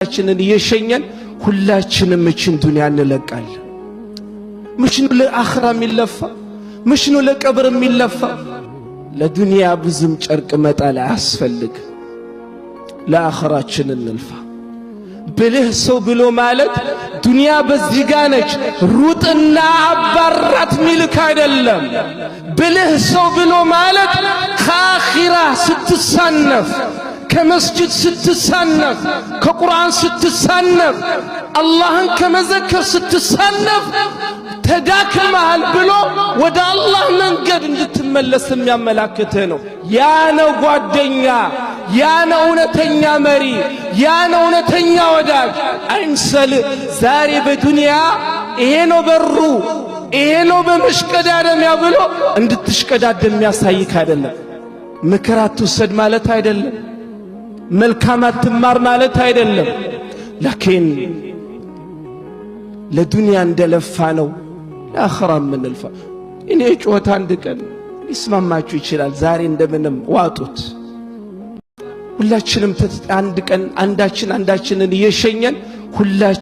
ሁላችንን እየሸኘን ሁላችንም እችን ዱንያ እንለቃለን። ምሽኑ ለአኺራ የሚለፋ ምሽኑ ለቀብር የሚለፋ ለዱንያ ብዙም ጨርቅ መጣል አያስፈልግም። ለአኺራችን እንልፋ። ብልህ ሰው ብሎ ማለት ዱንያ በዚህ ጋር ነች ሩጥና አባራት ሚልክ አይደለም። ብልህ ሰው ብሎ ማለት ከአኺራ ስትሳነፍ ከመስጂድ ስትሳነፍ ከቁርአን ስትሳነፍ አላህን ከመዘከር ስትሳነፍ ተዳክመሃል ብሎ ወደ አላህ መንገድ እንድትመለስ የሚያመላክትህ ነው። ያ ነው ጓደኛ፣ ያ ነው እውነተኛ መሪ፣ ያ ነው እውነተኛ ወዳጅ። አይምሰል ዛሬ በዱንያ ይሄ ነው በሩ ይሄ ነው በመሽቀዳደሚያ ብሎ እንድትሽቀዳደም የሚያሳይክ አይደለም። ምክር አትውሰድ ማለት አይደለም። መልካም አትማር ማለት አይደለም። ላኪን ለዱንያ እንደለፋ ነው ለአኺራ ምንልፋ። እኔ ጮታ አንድ ቀን ሊስማማችሁ ይችላል። ዛሬ እንደምንም ዋጡት። ሁላችንም አንድ ቀን አንዳችንን እየሸኘን ሁላችን